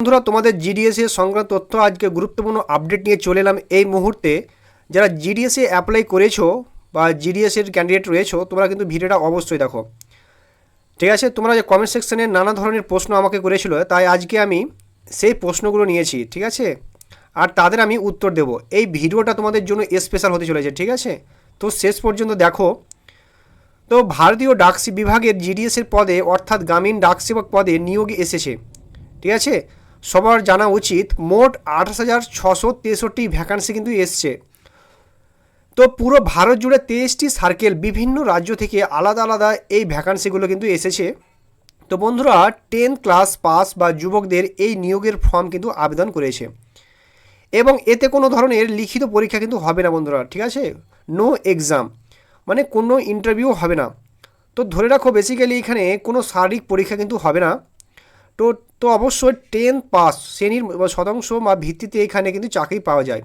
বন্ধুরা, তোমাদের জিডিএস এর সংক্রান্ত তথ্য আজকে গুরুত্বপূর্ণ আপডেট নিয়ে চলে এলাম এই মুহূর্তে। যারা জিডিএস এ অ্যাপ্লাই করেছো বা জিডিএস এর ক্যান্ডিডেট রয়েছো, তোমরা কিন্তু ভিডিওটা অবশ্যই দেখো। ঠিক আছে, তোমরা যে কমেন্ট সেকশনে নানা ধরনের প্রশ্ন আমাকে করেছিল, তাই আজকে আমি সেই প্রশ্নগুলো নিয়েছি। ঠিক আছে, আর তাদের আমি উত্তর দেব। এই ভিডিওটা তোমাদের জন্য স্পেশাল হতে চলেছে। ঠিক আছে, তো শেষ পর্যন্ত দেখো। তো ভারতীয় ডাক বিভাগের জিডিএস এর পদে অর্থাৎ গ্রামীণ ডাকসেবক পদে নিয়োগ এসেছে। ঠিক আছে, সবার জানা উচিত মোট 28,663 ভ্যাকান্সি কিন্তু এসছে। তো পুরো ভারত জুড়ে 23টি সার্কেল বিভিন্ন রাজ্য থেকে আলাদা আলাদা এই ভ্যাকান্সিগুলো কিন্তু এসেছে। তো বন্ধুরা, 10 ক্লাস পাস বা যুবকদের এই নিয়োগের ফর্ম কিন্তু আবেদন করেছে এবং এতে কোনো ধরনের লিখিত পরীক্ষা কিন্তু হবে না বন্ধুরা। ঠিক আছে, নো এক্সাম, মানে কোনো ইন্টারভিউ হবে না। তো ধরে রাখো বেসিক্যালি এখানে কোনো শারীরিক পরীক্ষা কিন্তু হবে না। তো তো অবশ্যই 10 পাস শ্রেণীর শতাংশ বা ভিত্তিতে এখানে কিন্তু চাকরি পাওয়া যায়।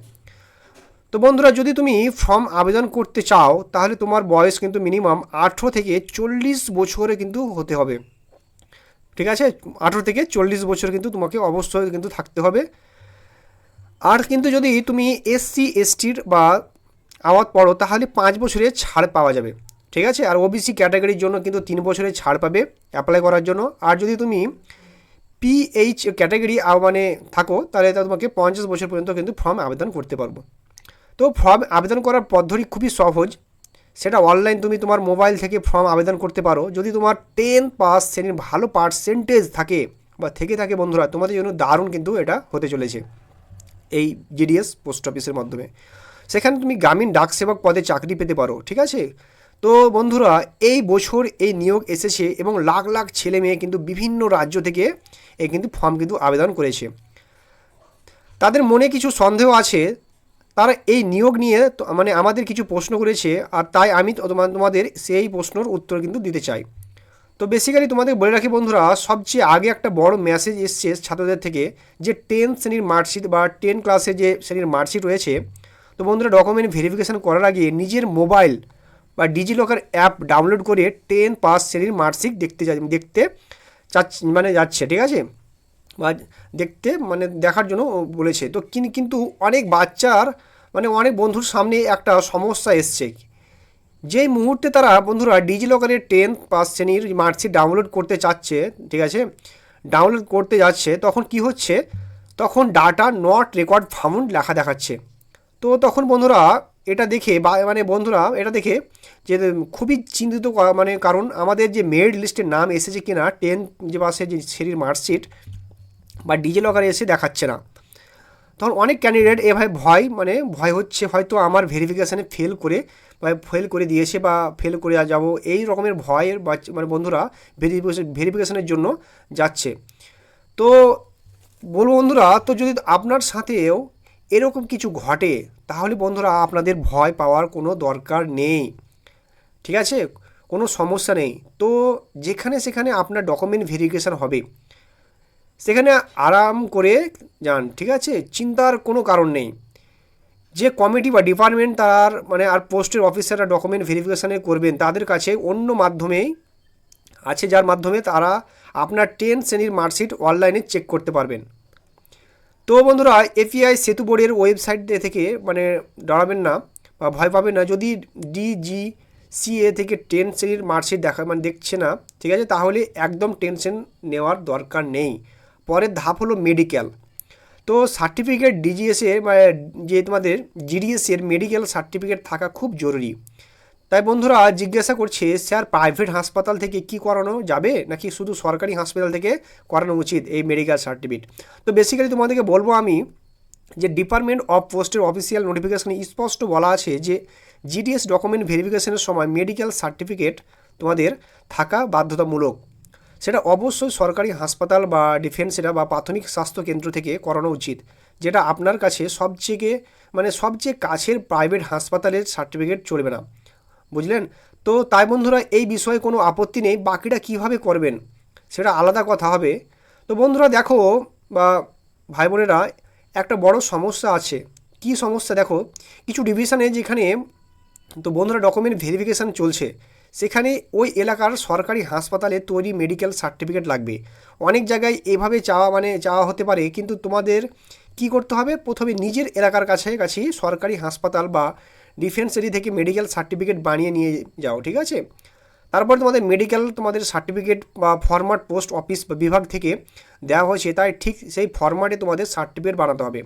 তো বন্ধুরা, যদি তুমি ফর্ম আবেদন করতে চাও তাহলে তোমার বয়স কিন্তু মিনিমাম 18 থেকে 40 বছরে কিন্তু হতে হবে। ঠিক আছে, 18 থেকে 40 বছর কিন্তু তোমাকে অবশ্যই কিন্তু থাকতে হবে। আর কিন্তু যদি তুমি এসসি এসটির বা আওয়াজ পড়ো তাহলে 5 বছরের ছাড় পাওয়া যাবে। ঠিক আছে, আর ওবিসি ক্যাটাগরির জন্য কিন্তু 3 বছরের ছাড় পাবে অ্যাপ্লাই করার জন্য। আর যদি তুমি পিএইচ ক্যাটাগরি মানে থাকো তাহলে তোমাকে 50 বছর পর্যন্ত কিন্তু ফর্ম আবেদন করতে পারবো। তো ফর্ম আবেদন করার পদ্ধতি খুবই সহজ। সেটা অনলাইন তুমি তোমার মোবাইল থেকে ফর্ম আবেদন করতে পারো। যদি তোমার 10 পাস শ্রেণীর ভালো পার্সেন্টেজ থাকে বা থেকে থাকে বন্ধুরা, তোমাদের জন্য দারুণ কিন্তু এটা হতে চলেছে এই জিডিএস পোস্ট অফিসের মাধ্যমে। সেখানে তুমি গ্রামীণ ডাক সেবক পদে চাকরি পেতে পারো। ঠিক আছে, তো বন্ধুরা, এই বছর এই নিয়োগ এসেছে এবং লাখ লাখ ছেলে মেয়ে কিন্তু বিভিন্ন রাজ্য থেকে এই কিন্তু ফর্ম কিন্তু আবেদন করেছে। তাদের মনে কিছু সন্দেহ আছে, তারা এই নিয়োগ নিয়ে মানে আমাদের কিছু প্রশ্ন করেছে, আর তাই আমি তোমাদের সেই প্রশ্নের উত্তর কিন্তু দিতে চাই। তো বেসিক্যালি তোমাদের বলে রাখি বন্ধুরা, সবচেয়ে আগে একটা বড় মেসেজ এসছে ছাত্রদের থেকে যে 10 শ্রেণীর মার্কশিট বা 10 ক্লাসে যে শ্রেণীর মার্কশিট রয়েছে। তো বন্ধুরা, ডকুমেন্ট ভেরিফিকেশান করার আগে নিজের মোবাইল বা ডিজিলকার অ্যাপ ডাউনলোড করে 10 পাস শ্রেণীর মার্কশিট দেখতে যাচ্ছে। ঠিক আছে, বা দেখার জন্য বলেছে। তো কিন্তু অনেক বাচ্চার অনেক বন্ধুর সামনে একটা সমস্যা এসছে। যেই মুহূর্তে তারা বন্ধুরা ডিজিলকারের 10 পাস শ্রেণীর মার্কশিট ডাউনলোড করতে চাচ্ছে, ঠিক আছে, ডাউনলোড করতে যাচ্ছে, তখন কি হচ্ছে, তখন ডাটা নট রেকর্ড ফাউন্ড লেখা দেখাচ্ছে। তো তখন বন্ধুরা এটা দেখে বন্ধুরা এটা দেখে যে খুবই চিন্তিত, কারণ আমাদের যে মেরিট লিস্টের নাম এসেছে কিনা 10 যে পাসের যে শ্রেণীর মার্কশিট বা ডিজিলকারে এসে দেখাচ্ছে না। তখন অনেক ক্যান্ডিডেট এভাবে ভয় হচ্ছে, হয়তো আমার ভেরিফিকেশানে ফেল করে দিয়েছে বা ফেল করে যাব, এই রকমের ভয়ের বন্ধুরা ভেরিফিকেশানের জন্য যাচ্ছে। তো বলবো বন্ধুরা, তো যদি আপনার সাথেও এরকম কিছু ঘটে তাহলে বন্ধুরা আপনাদের ভয় পাওয়ার কোনো দরকার নেই। ঠিক আছে, কোনো সমস্যা নেই। তো যেখানে সেখানে আপনার ডকুমেন্ট ভেরিফিকেশান হবে, সেখানে আরাম করে যান। ঠিক আছে, চিন্তার কোনো কারণ নেই। যে কমিটি বা ডিপার্টমেন্ট তার আর পোস্টের অফিসাররা ডকুমেন্ট ভেরিফিকেশানে করবেন, তাদের কাছে অন্য মাধ্যমেই আছে, যার মাধ্যমে তারা আপনার 10 শ্রেণীর মার্কশিট অনলাইনে চেক করতে পারবেন। তো বন্ধুরা, এপিআই সেতু বোর্ডের ওয়েবসাইট থেকে ডরাবেন না বা ভয় পাবেন না। যদি ডিজিসিএ থেকে 10 শ্রেণীর মার্কশিট দেখছে না, ঠিক আছে, তাহলে একদম টেনশন নেওয়ার দরকার নেই। পরের ধাপ হলো মেডিকেল। তো সার্টিফিকেট ডিজিএসের যে তোমাদের জিডিএসের মেডিকেল সার্টিফিকেট থাকা খুব জরুরি। তাই বন্ধুরা জিজ্ঞাসা করছে, স্যার প্রাইভেট হাসপাতাল থেকে কি করানো যাবে নাকি শুধু সরকারি হাসপাতাল থেকে করানো উচিত এই মেডিকেল সার্টিফিকেট? তো বেসিক্যালি তোমাদেরকে বলবো আমি যে ডিপার্টমেন্ট অফ পোস্টের অফিসিয়াল নোটিফিকেশানে স্পষ্ট বলা আছে যে জিডিএস ডকুমেন্ট ভেরিফিকেশনের সময় মেডিকেল সার্টিফিকেট তোমাদের থাকা বাধ্যতামূলক। সেটা অবশ্যই সরকারি হাসপাতাল বা ডিফেন্সেরা বা প্রাথমিক স্বাস্থ্য কেন্দ্র থেকে করানো উচিত, যেটা আপনার কাছে সবচেয়ে কাছের প্রাইভেট হাসপাতালের সার্টিফিকেট চলবে না। বুঝলেন? তো তাই বন্ধুরা এই বিষয়ে কোনো আপত্তি নেই, বাকিটা কিভাবে করবেন সেটা আলাদা কথা হবে। তো বন্ধুরা দেখো বা ভাই বোনেরা, একটা বড় সমস্যা আছে। কি সমস্যা দেখো, কিছু ডিভিশনে যেখানে তো বন্ধুরা ডকুমেন্ট ভেরিফিকেশান চলছে, সেখানে ওই এলাকার সরকারি হাসপাতালে তৈরি মেডিকেল সার্টিফিকেট লাগবে। অনেক জায়গায় এভাবে চাওয়া হতে পারে, কিন্তু তোমাদের কি করতে হবে, প্রথমে নিজের এলাকার কাছাকাছি সরকারি হাসপাতাল বা ডিফেন্সারি থেকে মেডিকেল সার্টিফিকেট বানিয়ে নিয়ে যাও, ঠিক আছে। তারপর তোমাদের মেডিকেল তোমাদের সার্টিফিকেট বা ফরম্যাট পোস্ট অফিস বা বিভাগ থেকে দেওয়া হয়েছে, তাই ঠিক সেই ফরম্যাটে তোমাদের সার্টিফিকেট বানাতে হবে।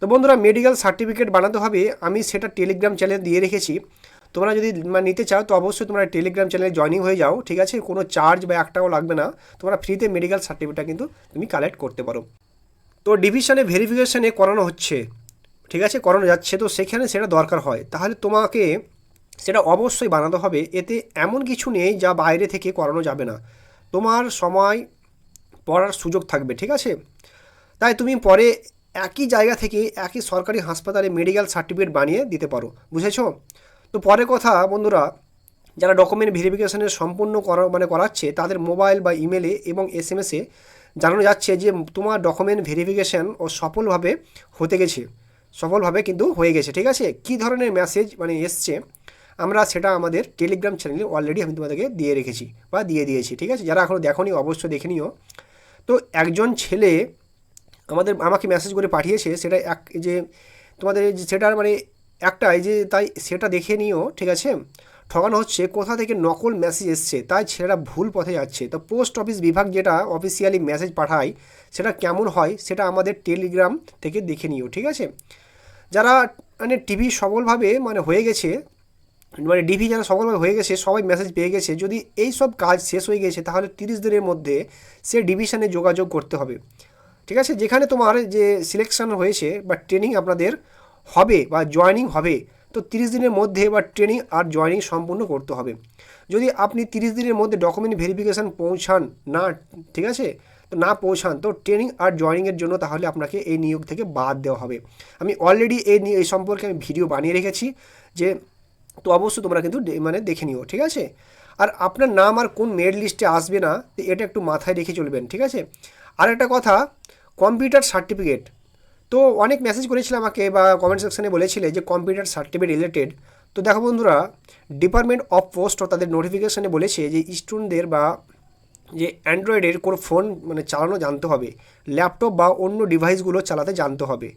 তো বন্ধুরা, মেডিকেল সার্টিফিকেট বানাতে হবে, আমি সেটা টেলিগ্রাম চ্যানেল দিয়ে রেখেছি। তোমরা যদি নিতে চাও তো অবশ্যই তোমরা টেলিগ্রাম চ্যানেলে জয়েনিং হয়ে যাও, ঠিক আছে। কোনো চার্জ বা 1 টাকাও লাগবে না, তোমরা ফ্রিতে মেডিকেল সার্টিফিকেটটা কিন্তু তুমি কালেক্ট করতে পারো। তো ডিভিশনে ভেরিফিকেশানে করানো হচ্ছে, ঠিক আছে, করানো যাচ্ছে, তো সেখানে সেটা দরকার হয়, তাহলে তোমাকে সেটা অবশ্যই বানাতে হবে। এতে এমন কিছু নেই যা বাইরে থেকে করানো যাবে না, তোমার সময় পড়ার সুযোগ থাকবে, ঠিক আছে। তাই তুমি পরে একই জায়গা থেকে একই সরকারি হাসপাতালে মেডিকেল সার্টিফিকেট বানিয়ে দিতে পারো, বুঝেছো? তো পরের কথা বন্ধুরা, যারা ডকুমেন্ট ভেরিফিকেশনের সম্পূর্ণ করাচ্ছে, তাদের মোবাইল বা ইমেলে এবং এসএমএসে জানানো যাচ্ছে যে তোমার ডকুমেন্ট ভেরিফিকেশন সফলভাবে সফলভাবে কিন্তু হয়ে গেছে, ঠিক আছে। কী ধরনের মেসেজ এসছে আমরা সেটা আমাদের টেলিগ্রাম চ্যানেলে অলরেডি আমি তোমাদেরকে দিয়ে রেখেছি বা দিয়ে দিয়েছি, ঠিক আছে। যারা এখনও দেখোনি অবশ্যই দেখে নিও। তো একজন ছেলে আমাকে মেসেজ করে পাঠিয়েছে, সেটা যে তোমাদের সেটার একটাই যে, তাই সেটা দেখে নিও, ঠিক আছে। ঠকানো হচ্ছে, কোথা থেকে নকল মেসেজ এসছে, তাই ছেলেরা ভুল পথে যাচ্ছে। তো পোস্ট অফিস বিভাগ যেটা অফিসিয়ালি মেসেজ পাঠায় সেটা কেমন হয় সেটা আমাদের টেলিগ্রাম থেকে দেখে নিও, ঠিক আছে। যারা টিভি সফলভাবে হয়ে গেছে, ডিভি যারা সফলভাবে হয়ে গেছে, সবাই মেসেজ পেয়ে গেছে, যদি এই সব কাজ শেষ হয়ে গেছে তাহলে 30 দিনের মধ্যে সে ডিভিশনে যোগাযোগ করতে হবে, ঠিক আছে। যেখানে তোমার যে সিলেকশন হয়েছে বা ট্রেনিং আপনাদের হবে বা জয়েনিং হবে, তো 30 দিনের মধ্যে বা ট্রেনিং আর জয়েনিং সম্পূর্ণ করতে হবে। যদি আপনি 30 দিনের মধ্যে ডকুমেন্ট ভেরিফিকেশান পৌঁছান না, ঠিক আছে, তো না পৌঁছান, তো ট্রেনিং আর জয়েনিংয়ের জন্য তাহলে আপনাকে এই নিয়োগ থেকে বাদ দেওয়া হবে। আমি অলরেডি এই সম্পর্কে আমি ভিডিও বানিয়ে রেখেছি, যে তো অবশ্যই তোমরা কিন্তু দেখে নিও, ঠিক আছে। আর আপনার নাম আর কোন মেরিট লিস্টে আসবে না, তো এটা একটু মাথায় রেখে চলবেন, ঠিক আছে। আর একটা কথা, কম্পিউটার সার্টিফিকেট, তো অনেক মেসেজ করেছিল আমাকে বা কমেন্ট সেকশানে বলেছিলে যে কম্পিউটার সার্টিফিকেট রিলেটেড। তো দেখো বন্ধুরা, ডিপার্টমেন্ট অফ পোস্ট তাদের নোটিফিকেশানে বলেছে যে স্টুডেন্টদের বা যে অ্যান্ড্রয়েডের কোনো ফোন চালানো জানতে হবে, ল্যাপটপ বা অন্য ডিভাইসগুলো চালাতে জানতে হবে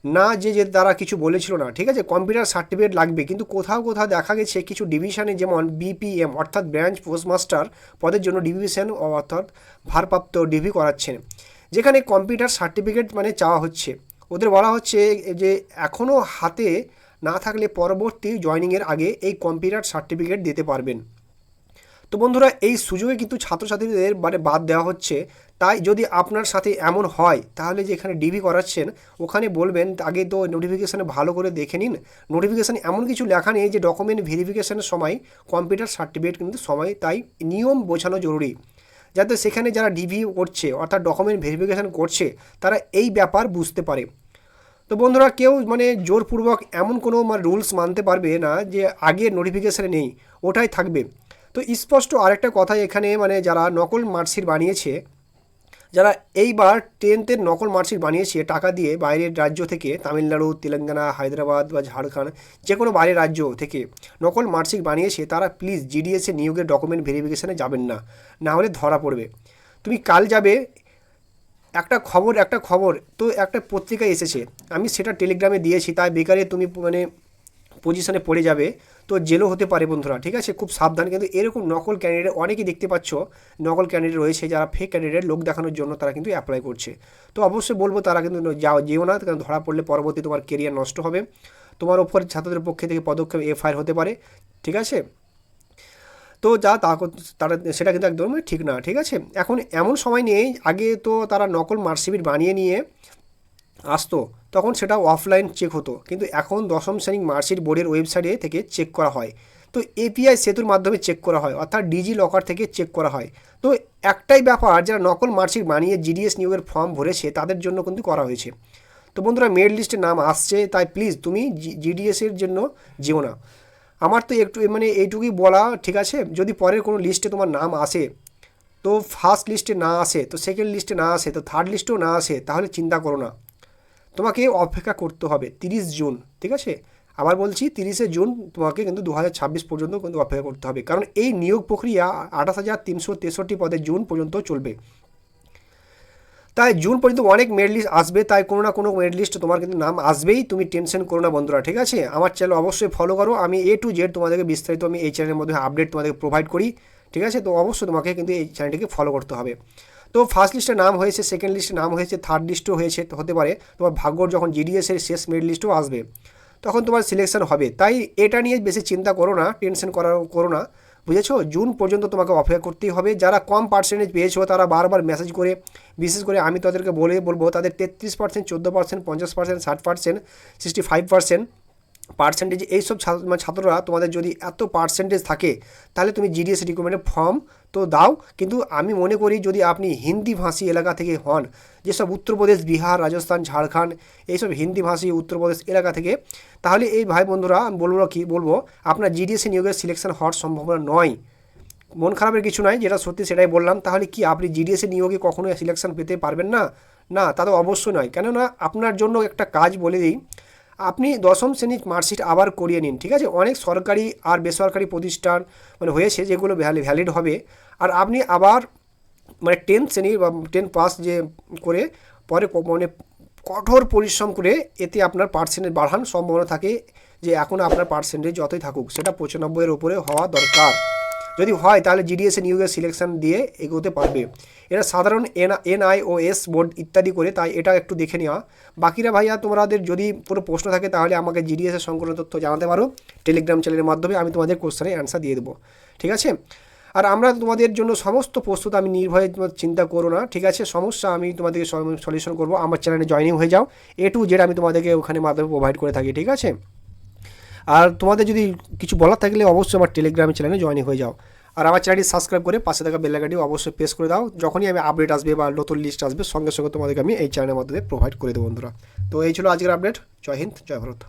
না, যে তারা কিছু বলেছিল না, ঠিক আছে। কম্পিউটার সার্টিফিকেট লাগবে, কিন্তু কোথাও কোথাও দেখা গেছে কিছু ডিভিশনে, যেমন বিপিএম অর্থাৎ ব্রাঞ্চ পোস্টমাস্টার পদের জন্য ডিভিশন অর্থাৎ ভারপ্রাপ্ত ডিভি করাচ্ছেন, যেখানে কম্পিউটার সার্টিফিকেট চাওয়া হচ্ছে। ওদের বলা হচ্ছে যে এখনও হাতে না থাকলে পরবর্তী জয়েনিংয়ের আগে এই কম্পিউটার সার্টিফিকেট দিতে পারবেন। তো বন্ধুরা, এই সুযোগে কিন্তু ছাত্রছাত্রীদের বাদ দেওয়া হচ্ছে। তাই যদি আপনার সাথে এমন হয় তাহলে যে এখানে ডিভি করাচ্ছেন ওখানে বলবেন আগে তো নোটিফিকেশানে ভালো করে দেখে নিন, নোটিফিকেশানে এমন কিছু লেখা নেই যে ডকুমেন্ট ভেরিফিকেশানের সময় কম্পিউটার সার্টিফিকেট কিন্তু সময়, তাই নিয়ম বোঝানো জরুরি, যাতে সেখানে যারা ডিভি করছে অর্থাৎ ডকুমেন্ট ভেরিফিকেশান করছে তারা এই ব্যাপার বুঝতে পারে। তো বন্ধুরা, কেউ জোরপূর্বক এমন কোনো রুলস মানতে পারবে না যে আগের নোটিফিকেশানে নেই, ওটাই থাকবে। তো স্পষ্ট আরেকটা কথা এখানে, যারা নকল মার্কশিট বানিয়েছে, যারা এইবার 10th নকল মার্কশিট বানিয়েছে টাকা দিয়ে বাইরের রাজ্য থেকে, তামিলনাড়ু, তেলেঙ্গানা, হায়দ্রাবাদ বা ঝাড়খণ্ড, যে কোনো বাইরের রাজ্য থেকে নকল মার্কশিট বানিয়েছে, তারা প্লিজ জিডিএসএ নিয়োগের ডকুমেন্ট ভেরিফিকেশানে যাবেন না, না হলে ধরা পড়বে। তুমি কাল যাবে, একটা খবর তো একটা পত্রিকায় এসেছে, আমি সেটা টেলিগ্রামে দিয়েছি, তাই বেকারে তুমি পজিশনে পড়ে যাবে, তো জেলও হতে পারে বন্ধুরা, ঠিক আছে। খুব সাবধান, কিন্তু এরকম নকল ক্যান্ডিডেট অনেকেই দেখতে পাচ্ছ, নকল ক্যান্ডিডেট রয়েছে যারা ফেক ক্যান্ডিডেট লোক দেখানোর জন্য তারা কিন্তু অ্যাপ্লাই করছে। তো অবশ্যই বলবো তারা কিন্তু যেও না, কারণ ধরা পড়লে পরবর্তী তোমার কেরিয়ার নষ্ট হবে, তোমার ওপর ছাত্রদের পক্ষে থেকে পদক্ষেপ এফআইআর হতে পারে, ঠিক আছে। তো তারা সেটা কিন্তু একদম ঠিক না, ঠিক আছে। এখন এমন সময় নেই, আগে তো তারা নকল মার্কশিট বানিয়ে নিয়ে আসতো, তখন সেটা অফলাইন চেক হতো, কিন্তু এখন 10ম শ্রেণী মার্কশিট বোর্ডের ওয়েবসাইটে থেকে চেক করা হয়, তো এপিআই সেতুর মাধ্যমে চেক করা হয়, অর্থাৎ ডিজি লকার থেকে চেক করা হয়। তো একটাই ব্যাপার, যারা নকল মার্কশিট বানিয়ে জিডিএস নিয়োগের ফর্ম ভরেছে তাদের জন্য কিন্তু করা হয়েছে। তো বন্ধুরা, মেরিট লিস্টে নাম আসছে, তাই প্লিজ তুমি জিডিএসের জন্য যেও না। আমার তো একটু এইটুকুই বলা, ঠিক আছে। যদি পরের কোনো লিস্টে তোমার নাম আসে, তো ফার্স্ট লিস্টে না আসে, তো সেকেন্ড লিস্টে না আসে, তো থার্ড লিস্টেও না আসে, তাহলে চিন্তা করো না, তোমাকে অপেক্ষা করতে হবে 30 জুন, ঠিক আছে। আবার বলছি 30শে জুন তোমাকে কিন্তু 2026 পর্যন্ত কিন্তু অপেক্ষা করতে হবে, কারণ এই নিয়োগ প্রক্রিয়া 28,363 পদে জুন পর্যন্ত চলবে। তাই জুন পর্যন্ত অনেক মেরিট লিস্ট আসবে, তাই কোনো না কোনো মেরিট লিস্ট তোমার কিন্তু নাম আসবেই, তুমি টেনশন করো না বন্ধুরা, ঠিক আছে। আমার চ্যানেল অবশ্যই ফলো করো, আমি A to Z তোমাদেরকে বিস্তারিত আমি এই চ্যানেলের মধ্যে আপডেট তোমাদেরকে প্রোভাইড করি, ঠিক আছে। তো অবশ্যই তোমাকে কিন্তু এই চ্যানেলটিকে ফলো করতে হবে। তো ফার্স্ট লিস্টে নাম হয়েছে, সেকেন্ড লিস্টে নাম হয়েছে, থার্ড লিস্টও হয়েছে, হতে পারে তোমার ভাগ্যর যখন জিডিএসের শেষ মেরিট লিস্টও আসবে তখন তোমার সিলেকশন হবে। তাই এটা নিয়ে বেশি চিন্তা করো না, টেনশন করো না, বুঝেছো। জুন পর্যন্ত তোমাকে অপেক্ষা করতেই হবে। যারা কম পার্সেন্টেজ পেয়েছো তারা বারবার মেসেজ করে, বিশেষ করে আমি তাদেরকে বলবো তাদের 33%, 14%, 50%, 60%, 65% পার্সেন্টেজ এইসব ছাত্ররা তোমাদের যদি এত পার্সেন্টেজ থাকে তাহলে তুমি জিডিএস রিক্রুটমেন্টের ফর্ম তো দাও। কিন্তু আমি মনে করি যদি আপনি হিন্দি ভাষী এলাকা থেকে হন, যেসব উত্তরপ্রদেশ, বিহার, রাজস্থান, ঝাড়খণ্ড, এইসব হিন্দি ভাষী উত্তরপ্রদেশ এলাকা থেকে, তাহলে এই ভাই বন্ধুরা আমি বলবো আপনার জিডিএসি নিয়োগের সিলেকশন হওয়ার সম্ভাবনা নয়। মন খারাপের কিছু নয়, যেটা সত্যি সেটাই বললাম। তাহলে কি আপনি জিডিএসি নিয়োগে কখনো সিলেকশন পেতে পারবেন না? না, তা তো অবশ্যই নয়। কেননা আপনার জন্য একটা কাজ বলে দিই, আপনি 10ম শ্রেণীর মার্কশিট আবার করিয়ে নিন, ঠিক আছে। অনেক সরকারি আর বেসরকারি প্রতিষ্ঠান হয়েছে যেগুলো ভ্যালিড হবে, আর আপনি আবার 10th শ্রেণী বা 10 পাস যে করে পরে কঠোর পরিশ্রম করে এতে আপনার পার্সেন্টেজ বাড়ান, সম্ভাবনা থাকে যে এখন আপনার পার্সেন্টেজ যতই থাকুক সেটা 95-এর উপরে হওয়া দরকার। যদি হয় তাহলে জিডিএসএ নিয়োগের সিলেকশন দিয়ে এগোতে পারবে। এটা সাধারণ NIOS বোর্ড ইত্যাদি করে, তাই এটা একটু দেখে নেওয়া। বাকিরা ভাইয়া তোমাদের যদি পুরো প্রশ্ন থাকে তাহলে আমাকে জিডিএসের সংক্রান্ত তথ্য জানাতে পারো টেলিগ্রাম চ্যানেলের মাধ্যমে, আমি তোমাদের কোশ্চেনের অ্যান্সার দিয়ে দেবো, ঠিক আছে। আর আমরা তোমাদের জন্য সমস্ত প্রস্তুত, আমি নির্ভয়ে চিন্তা করো না, ঠিক আছে। সমস্যা আমি তোমাদেরকে সলিউশন করবো। আমার চ্যানেলে জয়েনিং হয়ে যাও, A to Z আমি তোমাদেরকে ওখানে মাধ্যমে প্রোভাইড করে থাকি, ঠিক আছে। আর তোমাদের যদি কিছু বলার থাকলে অবশ্যই আমার টেলিগ্রাম চ্যানেলে জয়েন হয়ে যাও। আর আমার চ্যানেলটি সাবস্ক্রাইব করে পাশে থাকা বেল আইকনটি অবশ্যই প্রেস করে দাও। যখনই আমি আপডেট আসবে বা নতুন লিস্ট আসবে সঙ্গে সঙ্গে তোমাদেরকে আমি এই চ্যানেলের মাধ্যমে প্রোভাইড করে দেবো বন্ধুরা। তো এই ছিল আজকের আপডেট। জয় হিন্দ, জয় ভারত।